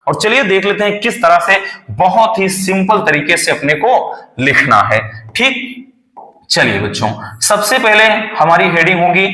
और चलिए देख लेते हैं किस तरह से बहुत ही सिंपल तरीके से अपने को लिखना है। ठीक, चलिए बच्चों, सबसे पहले हमारी हेडिंग होगी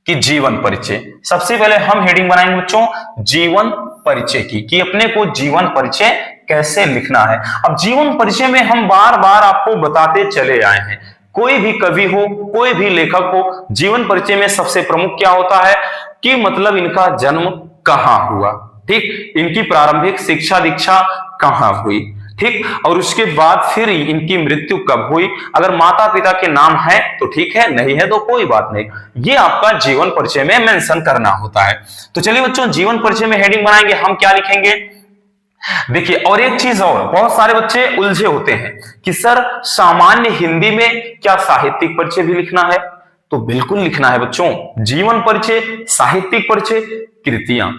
कि जीवन परिचय। सबसे पहले हम हेडिंग बनाएंगे बच्चों जीवन परिचय की, कि अपने को जीवन परिचय कैसे लिखना है। अब जीवन परिचय में हम बार बार आपको बताते चले आए हैं, कोई भी कवि हो, कोई भी लेखक हो, जीवन परिचय में सबसे प्रमुख क्या होता है कि मतलब इनका जन्म कहां हुआ, ठीक, इनकी प्रारंभिक शिक्षा दीक्षा कहां हुई, ठीक, और उसके बाद फिर इनकी मृत्यु कब हुई। अगर माता पिता के नाम है तो ठीक है, नहीं है तो कोई बात नहीं, ये आपका जीवन परिचय में मेंशन करना होता है। तो चलिए बच्चों, जीवन परिचय में हेडिंग बनाएंगे, हम क्या लिखेंगे। देखिए, और एक चीज और, बहुत सारे बच्चे उलझे होते हैं कि सर सामान्य हिंदी में क्या साहित्यिक परिचय भी लिखना है। तो बिल्कुल लिखना है बच्चों, जीवन परिचय, साहित्यिक परिचय, कृतियां,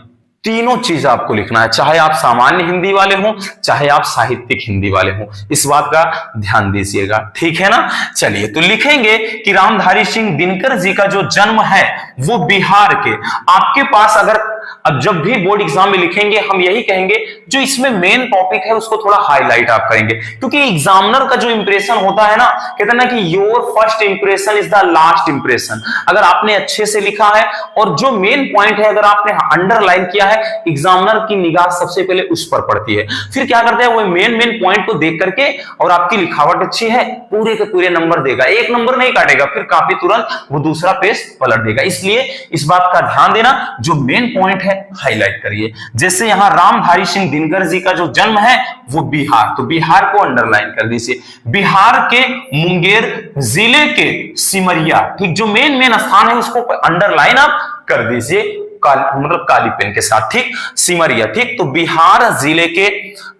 तीनों चीज आपको लिखना है, चाहे आप सामान्य हिंदी वाले हो, चाहे आप साहित्यिक हिंदी वाले हो, इस बात का ध्यान दीजिएगा, ठीक है ना। चलिए, तो लिखेंगे कि रामधारी सिंह दिनकर जी का जो जन्म है वो बिहार के, आपके पास अगर अब जब भी बोर्ड एग्जाम में लिखेंगे हम यही कहेंगे जो इसमें मेन टॉपिक है उसको थोड़ा हाईलाइट आप करेंगे, क्योंकि एग्जामिनर का जो इंप्रेशन होता है ना, कहते हैं ना कि your first impression is the last impression. अगर आपने अच्छे से लिखा है और जो मेन पॉइंट है अगर आपने अंडरलाइन किया है, एग्जामिनर की निगाह सबसे पहले उस पर पड़ती है। फिर क्या करते हैं, वो मेन पॉइंट को देख करके, और आपकी लिखावट अच्छी है, पूरे के पूरे नंबर देगा, एक नंबर नहीं काटेगा, फिर काफी तुरंत वो दूसरा पेज पलट देगा। इसलिए इस बात का ध्यान देना, जो मेन पॉइंट है हाईलाइट करिए। जैसे यहां रामधारी सिंह दिनकर जी का जो जन्म है वो बिहार, तो बिहार को अंडरलाइन कर दीजिए। बिहार के मुंगेर जिले के सिमरिया, ठीक, जो मेन स्थान है उसको अंडरलाइन आप कर दीजिए, मतलब काली पेन के साथ, ठीक, सिमरिया, ठीक। तो बिहार जिले के,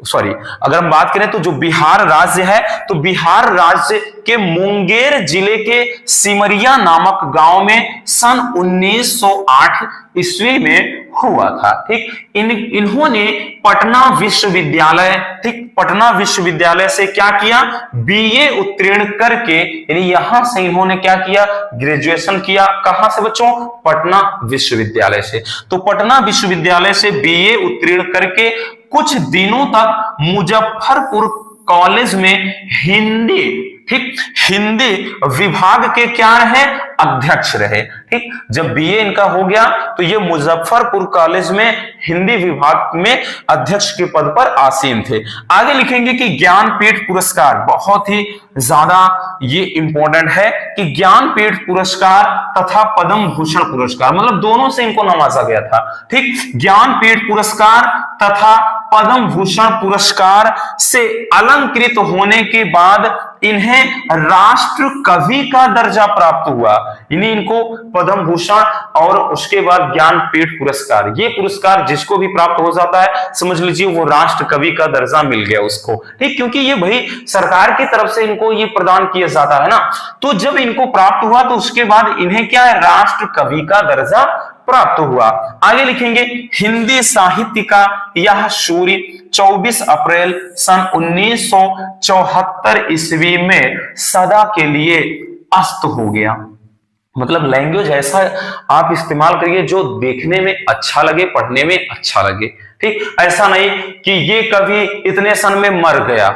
सॉरी, अगर हम बात करें तो जो बिहार राज्य है, तो बिहार राज्य के मुंगेर जिले के सिमरिया नामक गांव में सन 1908 ईस्वी में हुआ था, ठीक। इन्होंने पटना विश्वविद्यालय, ठीक, पटना विश्वविद्यालय से क्या किया, बीए उत्तीर्ण करके, यानी यहां से इन्होंने क्या किया, ग्रेजुएशन किया। कहां से बच्चों, पटना विश्वविद्यालय से। तो पटना विश्वविद्यालय से बीए उत्तीर्ण करके कुछ दिनों तक मुजफ्फरपुर कॉलेज में हिंदी, ठीक, हिंदी विभाग के क्या रहे, अध्यक्ष रहे, ठीक। जब बीए इनका हो गया तो ये मुजफ्फरपुर कॉलेज में हिंदी विभाग में अध्यक्ष के पद पर आसीन थे। आगे लिखेंगे कि ज्ञानपीठ पुरस्कार, बहुत ही ज्यादा ये इंपॉर्टेंट है कि ज्ञानपीठ पुरस्कार तथा पद्म भूषण पुरस्कार, मतलब दोनों से इनको नवाजा गया था, ठीक। ज्ञानपीठ पुरस्कार तथा पद्म भूषण पुरस्कार से अलंकृत होने के बाद इन्हें राष्ट्र कवि का दर्जा प्राप्त हुआ। इनको पद्म भूषण और उसके बाद ज्ञानपीठ पुरस्कार, ये पुरस्कार जिसको भी प्राप्त हो जाता है समझ लीजिए वो राष्ट्र कवि का दर्जा मिल गया उसको, ठीक, क्योंकि ये भाई सरकार की तरफ से इनको ये प्रदान किया जाता है ना। तो जब इनको प्राप्त हुआ तो उसके बाद इन्हें क्या है, राष्ट्र कवि का दर्जा प्राप्त हुआ। आगे लिखेंगे हिंदी साहित्य का यह सूर्य 24 अप्रैल सन 1974 ईस्वी में सदा के लिए अस्त हो गया। मतलब लैंग्वेज ऐसा आप इस्तेमाल करिए जो देखने में अच्छा लगे, पढ़ने में अच्छा लगे, ठीक। ऐसा नहीं कि ये कभी इतने सन में मर गया,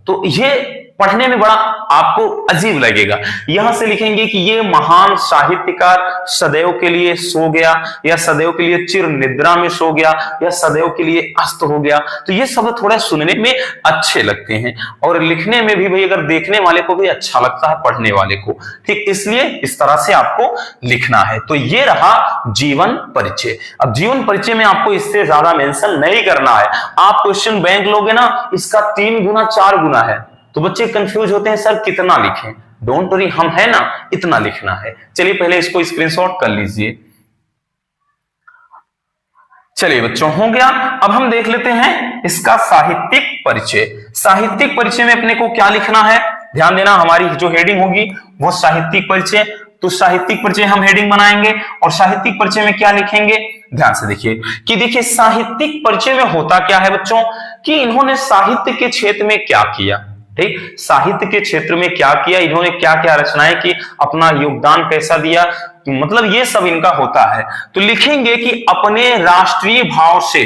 तो ये पढ़ने में बड़ा आपको अजीब लगेगा। यहां से लिखेंगे कि ये महान साहित्यकार सदैव के लिए सो गया, या सदैव के लिए चिर निद्रा में सो गया, या सदैव के लिए अस्त हो गया। तो ये शब्द थोड़ा सुनने में अच्छे लगते हैं और लिखने में भी भाई अगर देखने वाले को भी अच्छा लगता है, पढ़ने वाले को, ठीक, इसलिए इस तरह से आपको लिखना है। तो ये रहा जीवन परिचय। अब जीवन परिचय में आपको इससे ज्यादा मेंशन नहीं करना है। आप क्वेश्चन बैंक लोगे ना, इसका 3 गुना 4 गुना है, तो बच्चे कंफ्यूज होते हैं सर कितना लिखें। डोंट वरी, हम है ना, इतना लिखना है। चलिए पहले इसको स्क्रीनशॉट कर लीजिए। चलिए बच्चों, हो गया। अब हम देख लेते हैं इसका साहित्यिक परिचय। साहित्यिक परिचय में अपने को क्या लिखना है, ध्यान देना, हमारी जो हेडिंग होगी वो साहित्यिक परिचय। तो साहित्यिक परिचय हम हेडिंग बनाएंगे और साहित्यिक परिचय में क्या लिखेंगे, ध्यान से देखिए कि देखिए साहित्यिक परिचय में होता क्या है बच्चों, कि इन्होंने साहित्य के क्षेत्र में क्या किया, ठीक, साहित्य के क्षेत्र में क्या किया, इन्होंने क्या क्या रचनाएं की, अपना योगदान कैसा दिया, मतलब ये सब इनका होता है। तो लिखेंगे कि अपने राष्ट्रीय भाव से,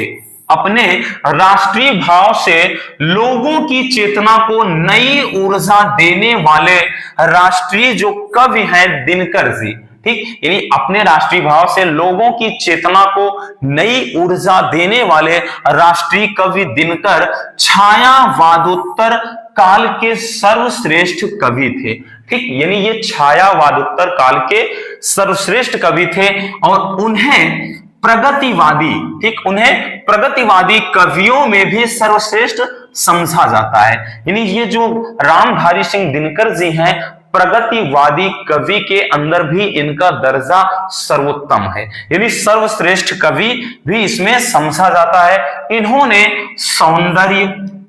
अपने राष्ट्रीय भाव से लोगों की चेतना को नई ऊर्जा देने वाले राष्ट्रीय जो कवि हैं दिनकर जी। ठीक, यानी अपने राष्ट्रीय भाव से लोगों की चेतना को नई ऊर्जा देने वाले राष्ट्रीय कवि दिनकर छायावादोत्तर काल के सर्वश्रेष्ठ कवि थे। ठीक, यानी ये छायावादोत्तर काल के सर्वश्रेष्ठ कवि थे और उन्हें प्रगतिवादी, ठीक, उन्हें प्रगतिवादी कवियों में भी सर्वश्रेष्ठ समझा जाता है। यानी ये जो रामधारी सिंह दिनकर जी हैं, प्रगतिवादी कवि के अंदर भी इनका दर्जा सर्वोत्तम है, यानी सर्वश्रेष्ठ कवि भी इसमें समझा जाता है। इन्होंने सौंदर्य,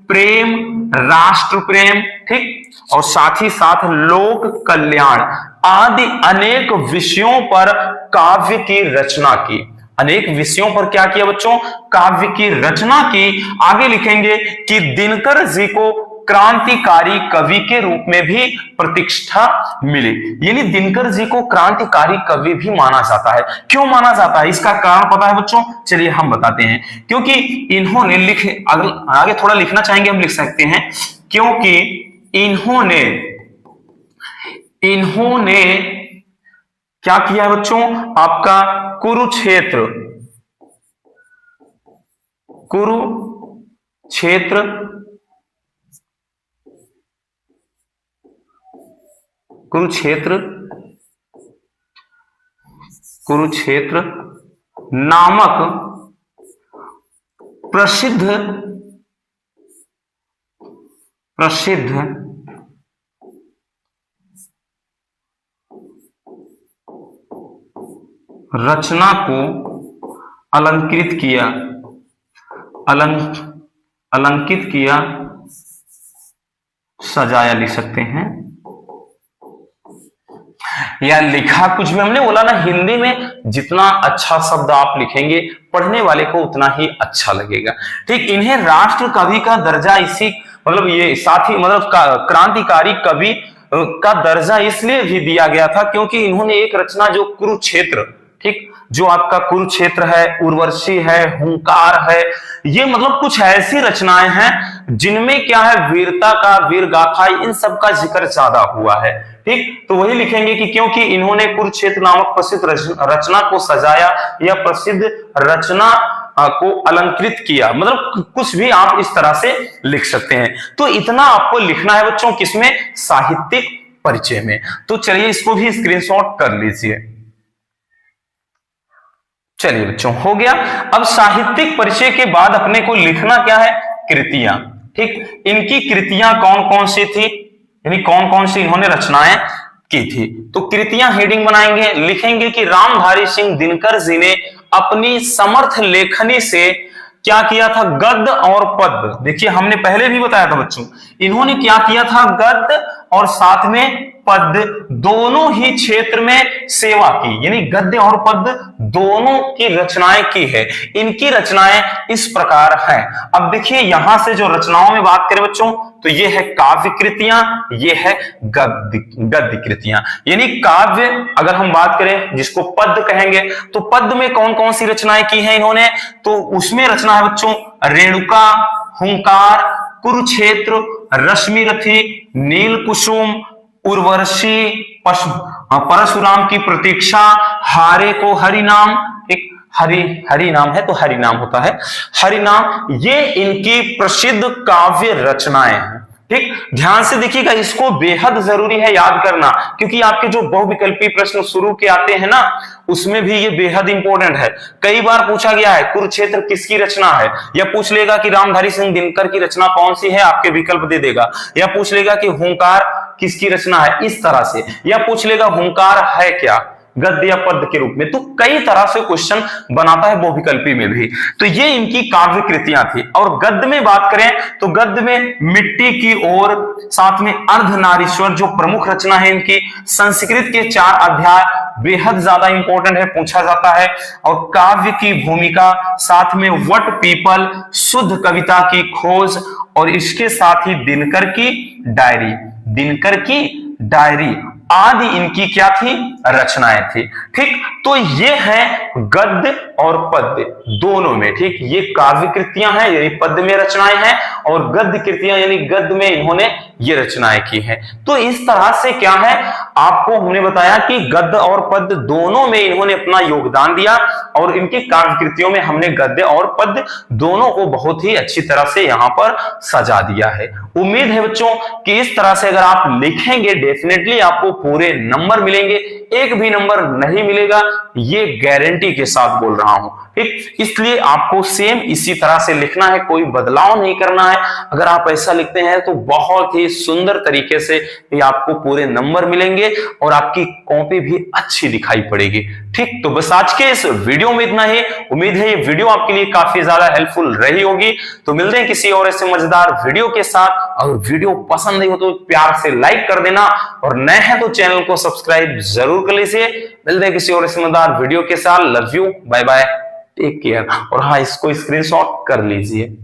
प्रेम, राष्ट्र प्रेम, ठीक, और साथ ही साथ लोक कल्याण आदि अनेक विषयों पर काव्य की रचना की। अनेक विषयों पर क्या किया बच्चों? काव्य की रचना की। आगे लिखेंगे कि दिनकर जी को क्रांतिकारी कवि के रूप में भी प्रतिष्ठा मिली। यानी दिनकर जी को क्रांतिकारी कवि भी माना जाता है। क्यों माना जाता है, इसका कारण पता है बच्चों? चलिए हम बताते हैं। क्योंकि इन्होंने आगे थोड़ा लिखना चाहेंगे, हम लिख सकते हैं, क्योंकि इन्होंने क्या किया है बच्चों? आपका कुरुक्षेत्र नामक प्रसिद्ध रचना को अलंकृत किया, सजाया लिख सकते हैं, या लिखा। कुछ भी हमने बोला ना, हिंदी में जितना अच्छा शब्द आप लिखेंगे पढ़ने वाले को उतना ही अच्छा लगेगा। ठीक, इन्हें राष्ट्र कवि का दर्जा इसी मतलब ये साथ ही मतलब क्रांतिकारी कवि का दर्जा इसलिए भी दिया गया था क्योंकि इन्होंने एक रचना जो कुरुक्षेत्र, ठीक, जो आपका कुरुक्षेत्र है, उर्वशी है, हुंकार है, ये मतलब कुछ ऐसी रचनाएं हैं जिनमें क्या है, वीरता का, वीर गाथा, इन सब का जिक्र ज्यादा हुआ है। ठीक, तो वही लिखेंगे कि क्योंकि इन्होंने कुरुक्षेत्र नामक प्रसिद्ध रचना को सजाया या प्रसिद्ध रचना को अलंकृत किया, मतलब कुछ भी आप इस तरह से लिख सकते हैं। तो इतना आपको लिखना है बच्चों, किसमें? साहित्यिक परिचय में। तो चलिए इसको भी स्क्रीनशॉट कर लीजिए। चलिए बच्चों, हो गया। अब साहित्यिक परिचय के बाद अपने को लिखना क्या है? कृतियां। ठीक, इनकी कृतियां कौन कौन सी थी, यानी कौन कौन सी इन्होंने रचनाएं की थी। तो कृतियां हेडिंग बनाएंगे, लिखेंगे कि रामधारी सिंह दिनकर जी ने अपनी समर्थ लेखनी से क्या किया था? गद्य और पद्य। देखिए हमने पहले भी बताया था बच्चों, इन्होंने क्या किया था? गद्य और साथ में पद्य दोनों ही क्षेत्र में सेवा की, यानी गद्य और पद्य दोनों की रचनाएं की है। इनकी रचनाएं इस प्रकार हैं। अब देखिए यहां से जो रचनाओं में बात करें बच्चों, तो ये है काव्य कृतियां, ये है गद्य कृतियां। यानी काव्य अगर हम बात करें जिसको पद्य कहेंगे, तो पद्य में कौन कौन सी रचनाएं की हैं इन्होंने? तो उसमें रचना है बच्चों रेणुका, हुंकार, कुरुक्षेत्र, रश्मिरथी, नील कुसुम, उर्वशी, परशुराम की प्रतीक्षा, हारे को हरिनाम, एक हरि नाम है तो हरिनाम होता है, हरिनाम, ये इनकी प्रसिद्ध काव्य रचनाएं हैं। ठीक, ध्यान से देखिएगा, इसको बेहद जरूरी है याद करना, क्योंकि आपके जो बहुविकल्पी प्रश्न शुरू के आते हैं ना, उसमें भी ये बेहद इंपॉर्टेंट है। कई बार पूछा गया है कुरुक्षेत्र किसकी रचना है, या पूछ लेगा कि रामधारी सिंह दिनकर की रचना कौन सी है, आपके विकल्प दे देगा, या पूछ लेगा कि हुंकार किसकी रचना है, इस तरह से, या पूछ लेगा हुंकार है क्या, गद्य या पद्य के रूप में। तो कई तरह से क्वेश्चन बनाता है बहुविकल्पी में भी। तो ये इनकी काव्य कृतियां थी। और गद्य में बात करें तो गद्य में मिट्टी की ओर, साथ में अर्धनारीश्वर जो प्रमुख रचना है इनकी, संस्कृत के 4 अध्याय बेहद ज्यादा इंपॉर्टेंट है, पूछा जाता है, और काव्य की भूमिका, साथ में वट पीपल, शुद्ध कविता की खोज, और इसके साथ ही दिनकर की डायरी आदि इनकी क्या थी, रचनाएं थी। ठीक, तो ये है गद्य और पद्य दोनों में। ठीक, ये काव्य कृतियां हैं यानी पद्य में रचनाएं हैं, और गद्य कृतियां यानी गद्य में इन्होंने ये रचनाएं की हैं। तो इस तरह से क्या है, आपको हमने बताया कि गद्य और पद्य दोनों में इन्होंने अपना योगदान दिया, और इनकी काव्य कृतियों में हमने गद्य और पद्य दोनों को बहुत ही अच्छी तरह से यहां पर सजा दिया है। उम्मीद है बच्चों कि इस तरह से अगर आप लिखेंगे डेफिनेटली आपको पूरे नंबर मिलेंगे, एक भी नंबर नहीं मिलेगा, ये गारंटी के साथ बोल रहा हूं। ठीक, इसलिए आपको सेम इसी तरह से लिखना है, कोई बदलाव नहीं करना है। अगर आप ऐसा लिखते हैं तो बहुत ही सुंदर तरीके से ये आपको पूरे नंबर मिलेंगे और आपकी कॉपी भी अच्छी दिखाई पड़ेगी। ठीक, तो बस आज के इस वीडियो में इतना ही। उम्मीद है ये वीडियो आपके लिए काफी ज्यादा हेल्पफुल रही होगी। तो मिलते हैं किसी और ऐसे मजेदार वीडियो के साथ। अगर वीडियो पसंद नहीं हो तो प्यार से लाइक कर देना, और नए हैं तो चैनल को सब्सक्राइब जरूर कर लीजिए। मिलते हैं किसी और ऐसे मजेदार वीडियो के साथ। Love you, bye bye, take care. और हाँ, इसको स्क्रीनशॉट कर लीजिए।